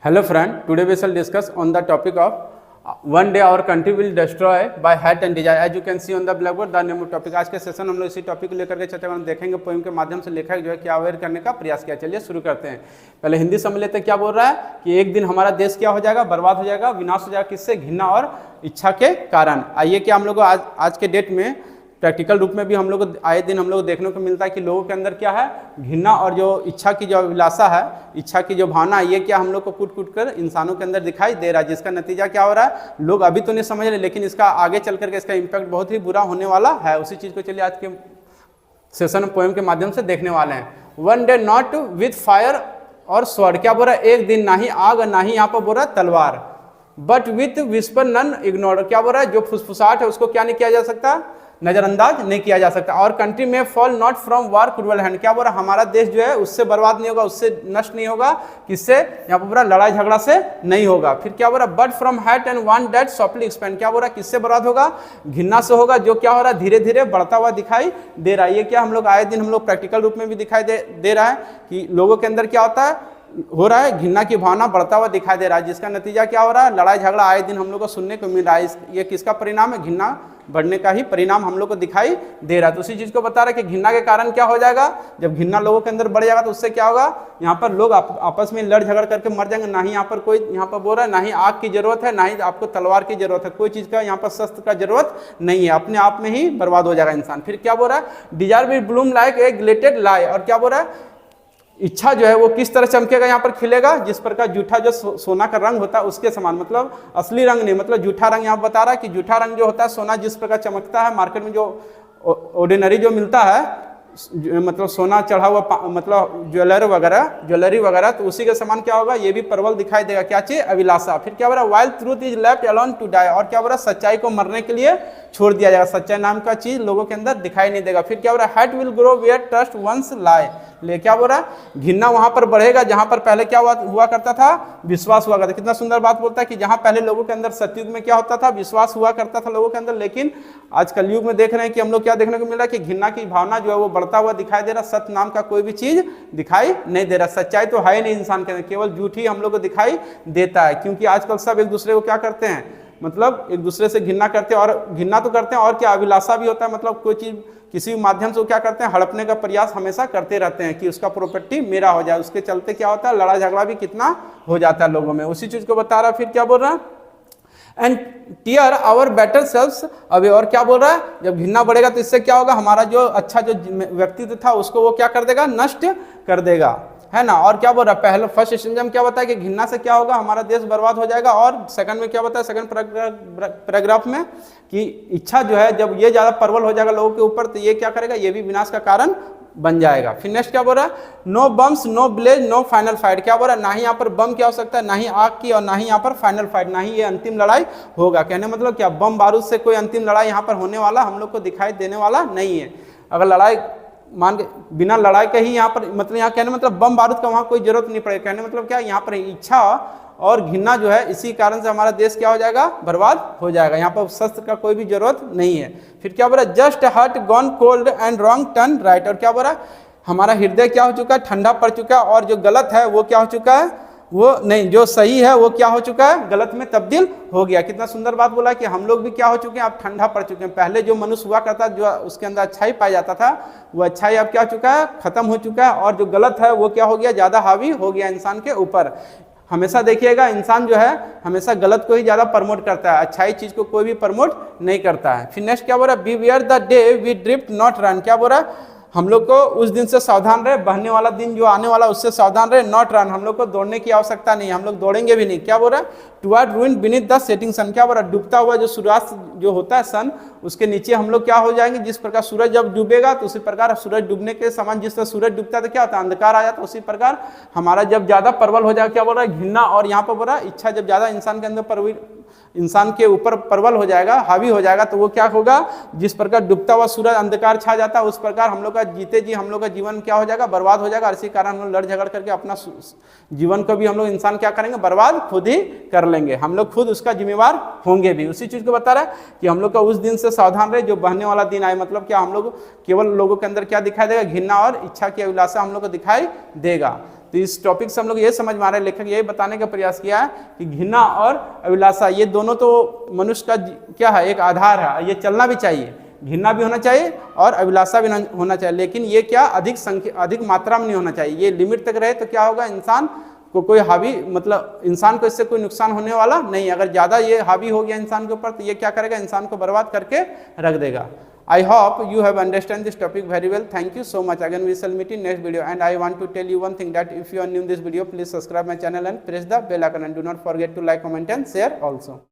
Hello friend, today we shall discuss on the topic of one day our country will destroy by hate and desire. As you can see on the blackboard, the name of topic. आज के session हम लोग इसी topic को लेकर के चर्चा करेंगे, देखेंगे पोएम के माध्यम से लेखक जो है क्या अवेयर करने का प्रयास किया। चलिए शुरू करते हैं। पहले हिंदी समझ लेते हैं क्या बोल रहा है कि एक दिन हमारा देश क्या हो जाएगा, बर्बाद हो जाएगा, विनाश हो जाएगा, किससे? घृणा और इच्छा के कारण। आइए क्या हम लोग आज के डेट में प्रैक्टिकल रूप में भी हम लोग आए दिन हम लोग देखने को मिलता है कि लोगों के अंदर क्या है, घृणा और जो इच्छा की जो अभिलाषा है, इच्छा की जो भावना, ये क्या हम लोग को कूट कूट कर इंसानों के अंदर दिखाई दे रहा है, जिसका नतीजा क्या हो रहा है, लोग अभी तो नहीं समझ रहे, लेकिन इसका आगे चल करके इसका इम्पैक्ट बहुत ही बुरा होने वाला है। उसी चीज़ को चलिए आज के सेशन पोएम के माध्यम से देखने वाले हैं। One day not with fire और स्वॉर्ड, क्या बोल रहा है, एक दिन ना ही आग ना ही यहाँ पर बोल रहा है तलवार, but with whisper none ignore, क्या बोल रहा है, जो फुसफुसाहट है उसको क्या नहीं किया जा सकता, नजरअंदाज नहीं किया जा सकता। और कंट्री में fall not from war cruel hand, क्या बोल रहा है, हमारा देश जो है उससे बर्बाद नहीं होगा, उससे नष्ट नहीं होगा, किससे, यहाँ पर पूरा लड़ाई झगड़ा से नहीं होगा। फिर क्या बोल रहा है, but from hate and one date softly expand, क्या बोल रहा है, किससे बर्बाद होगा, घृणा से होगा, जो क्या हो रहा है धीरे धीरे बढ़ता हुआ दिखाई दे रहा है। ये क्या हम लोग आए दिन हम लोग प्रैक्टिकल रूप में भी दिखाई दे रहा है कि लोगों के अंदर क्या होता है, हो रहा है, घृणा की भावना बढ़ता हुआ दिखाई दे रहा है, जिसका नतीजा क्या हो रहा है, लड़ाई झगड़ा आए दिन हम लोग को सुनने को मिल रहा है। ये किसका परिणाम है, घृणा बढ़ने का ही परिणाम हम लोग को दिखाई दे रहा है। तो उसी चीज को बता रहा है कि घृणा के कारण क्या हो जाएगा, जब घृणा लोगों के अंदर बढ़ जाएगा तो उससे क्या होगा, यहाँ पर लोग आपस में लड़ झगड़ करके मर जाएंगे। ना ही यहाँ पर कोई यहाँ पर बोल रहा है, ना ही आग की जरूरत है, ना ही आपको तलवार की जरूरत है, कोई चीज का यहाँ पर शस्त्र का जरूरत नहीं है, अपने आप में ही बर्बाद हो जाएगा इंसान। फिर क्या बोल रहा है, desire will bloom like a gilded lie, और क्या बोल रहा है, इच्छा जो है वो किस तरह चमकेगा, यहाँ पर खिलेगा, जिस प्रकार जूठा जो सोना का रंग होता है उसके समान, मतलब असली रंग नहीं, मतलब जूठा रंग। यहाँ बता रहा है कि जूठा रंग जो होता है, सोना जिस प्रकार चमकता है, मार्केट में जो ऑर्डिनरी जो मिलता है, मतलब सोना चढ़ा हुआ, मतलब ज्वेलरी वगैरह, तो उसी के समान क्या होगा, ये भी प्रबल दिखाई देगा। क्या चीज, अभिलाषा। फिर क्या बोल रहा है, while truth is left alone to die, और क्या बोल रहा है, सच्चाई को मरने के लिए छोड़ दिया जाएगा, सच्चाई नाम का चीज लोगों के अंदर दिखाई नहीं देगा। फिर क्या बोल रहा है, hate will grow where trust once lie, ले क्या बोल रहा है, घृणा वहां पर बढ़ेगा जहां पर पहले क्या हुआ करता था, विश्वास हुआ करता। कितना सुंदर बात बोलता है कि जहां पहले लोगों के अंदर सतयुग में क्या होता था, विश्वास हुआ करता था लोगों के अंदर, लेकिन आज कलयुग में देख रहे हैं कि हम लोग क्या देखने को मिल रहा है कि घृणा की भावना जो है वो बढ़ता हुआ दिखाई दे रहा, सत्य नाम का कोई भी चीज दिखाई नहीं दे रहा, सच्चाई तो है नहीं इंसान के अंदर, केवल झूठ ही हम लोग को दिखाई देता है। क्योंकि आजकल सब एक दूसरे को क्या करते हैं, मतलब एक दूसरे से घृणा करते हैं, और घृणा तो करते हैं और क्या, अभिलाषा भी होता है, मतलब कोई चीज किसी भी माध्यम से वो क्या करते हैं, हड़पने का प्रयास हमेशा करते रहते हैं कि उसका प्रॉपर्टी मेरा हो जाए। उसके चलते क्या होता है, लड़ाई झगड़ा भी कितना हो जाता है लोगों में। उसी चीज को बता रहा है। फिर क्या बोल रहा है, and tear our better sails away, और क्या बोल रहा है, जब घृणा बढ़ेगा तो इससे क्या होगा, हमारा जो अच्छा जो व्यक्तित्व था उसको वो क्या कर देगा, नष्ट कर देगा, है ना। और क्या बोल रहा है, पहले फर्स्ट स्टेज में क्या बताया कि घृणा से क्या होगा, हमारा देश बर्बाद हो जाएगा। और सेकंड में क्या बताया, सेकंड पैराग्राफ में, कि इच्छा जो है जब ये ज्यादा प्रबल हो जाएगा लोगों के ऊपर तो ये क्या करेगा, ये भी विनाश का कारण बन जाएगा। फिर नेक्स्ट क्या बोल रहा है, no bombs no blaze no final fight, क्या बोल रहा है, ना ही यहाँ पर बम क्या हो सकता है, ना ही आग की, और ना ही यहाँ पर फाइनल फाइट, ना ही ये अंतिम लड़ाई होगा। कहने मतलब क्या, बम बारूद से कोई अंतिम लड़ाई यहाँ पर होने वाला हम लोग को दिखाई देने वाला नहीं है। अगर लड़ाई मान के बिना लड़ाई के ही यहाँ पर, मतलब यहाँ कहने मतलब बम बारूद का वहाँ कोई जरूरत नहीं पड़ेगा। कहने मतलब क्या, यहाँ पर इच्छा और घृणा जो है इसी कारण से हमारा देश क्या हो जाएगा, बर्बाद हो जाएगा, यहाँ पर शस्त्र का कोई भी जरूरत नहीं है। फिर क्या बोल रहा है, just heart gone cold and wrong turn right, और क्या बोल रहा है, हमारा हृदय क्या हो चुका है, ठंडा पड़ चुका है, और जो गलत है वो क्या हो चुका है, वो नहीं, जो सही है वो क्या हो चुका है, गलत में तब्दील हो गया। कितना सुंदर बात बोला कि हम लोग भी क्या हो चुके हैं, अब ठंडा पड़ चुके हैं। पहले जो मनुष्य हुआ करता, जो उसके अंदर अच्छाई पाया जाता था, वो अच्छाई अब क्या हो चुका है, खत्म हो चुका है, और जो गलत है वो क्या हो गया, ज्यादा हावी हो गया इंसान के ऊपर। हमेशा देखिएगा इंसान जो है हमेशा गलत को ही ज्यादा प्रमोट करता है, अच्छाई चीज को कोई भी प्रमोट नहीं करता है। फिर नेक्स्ट क्या बोल रहा है, beware the day we drift not run, क्या बोल रहा है, हम लोग को उस दिन से सावधान रहे, बहने वाला दिन जो आने वाला उससे सावधान रहे, नॉट रन, हम लोग को दौड़ने की आवश्यकता नहीं, हम लोग दौड़ेंगे भी नहीं। क्या बोल रहा है, toward ruin beneath the setting sun, क्या बोल रहा है, डूबता हुआ जो सूर्यास्त जो होता है सन, उसके नीचे हम लोग क्या हो जाएंगे, जिस प्रकार सूरज जब डूबेगा तो उसी प्रकार सूरज डूबने के समान, जिस तरह सूरज डूबता है तो क्या होता है, अंधकार आ जाता है, उसी प्रकार हमारा जब ज्यादा प्रबल हो जाएगा, क्या बोल रहा है, घृणा, और यहाँ पर बोल रहा है इच्छा जब ज्यादा इंसान के अंदर इंसान के ऊपर प्रबल हो जाएगा, हावी हो जाएगा, तो वो क्या होगा, जिस प्रकार डूबता हुआ सूरज अंधकार छा जाता है उस प्रकार हम लोग का जीते जी हम लोग का जीवन क्या हो जाएगा, बर्बाद हो जाएगा। और इसी कारण हम लोग लड़ झगड़ करके अपना जीवन को भी हम लोग इंसान क्या करेंगे, बर्बाद खुद ही कर लेंगे, हम लोग खुद उसका जिम्मेवार होंगे भी। उसी चीज को बता रहा है कि हम लोग का उस दिन से सावधान रहे जो बहने वाला दिन आए, मतलब क्या हम लोग केवल लोगों के अंदर क्या दिखाई देगा, घृणा और इच्छा की अभिलाषा हम लोग को दिखाई देगा। तो इस टॉपिक से हम लोग ये समझ में आ रहे हैं, लेखक ये बताने का प्रयास किया है कि घृणा और अभिलाषा ये दोनों तो मनुष्य का क्या है, एक आधार है, ये चलना भी चाहिए, घृणा भी होना चाहिए और अभिलाषा भी होना चाहिए, लेकिन ये क्या अधिक मात्रा में नहीं होना चाहिए, ये लिमिट तक रहे तो क्या होगा, इंसान को कोई हावी मतलब इंसान को इससे कोई नुकसान होने वाला नहीं। अगर ज़्यादा ये हावी हो गया इंसान के ऊपर तो ये क्या करेगा, इंसान को बर्बाद करके रख देगा। I hope you have understand this topic very well. Thank you so much. Again we shall meet in next video, and I want to tell you one thing, that if you are new in this video, please subscribe my channel and press the bell icon, and do not forget to like, comment and share also.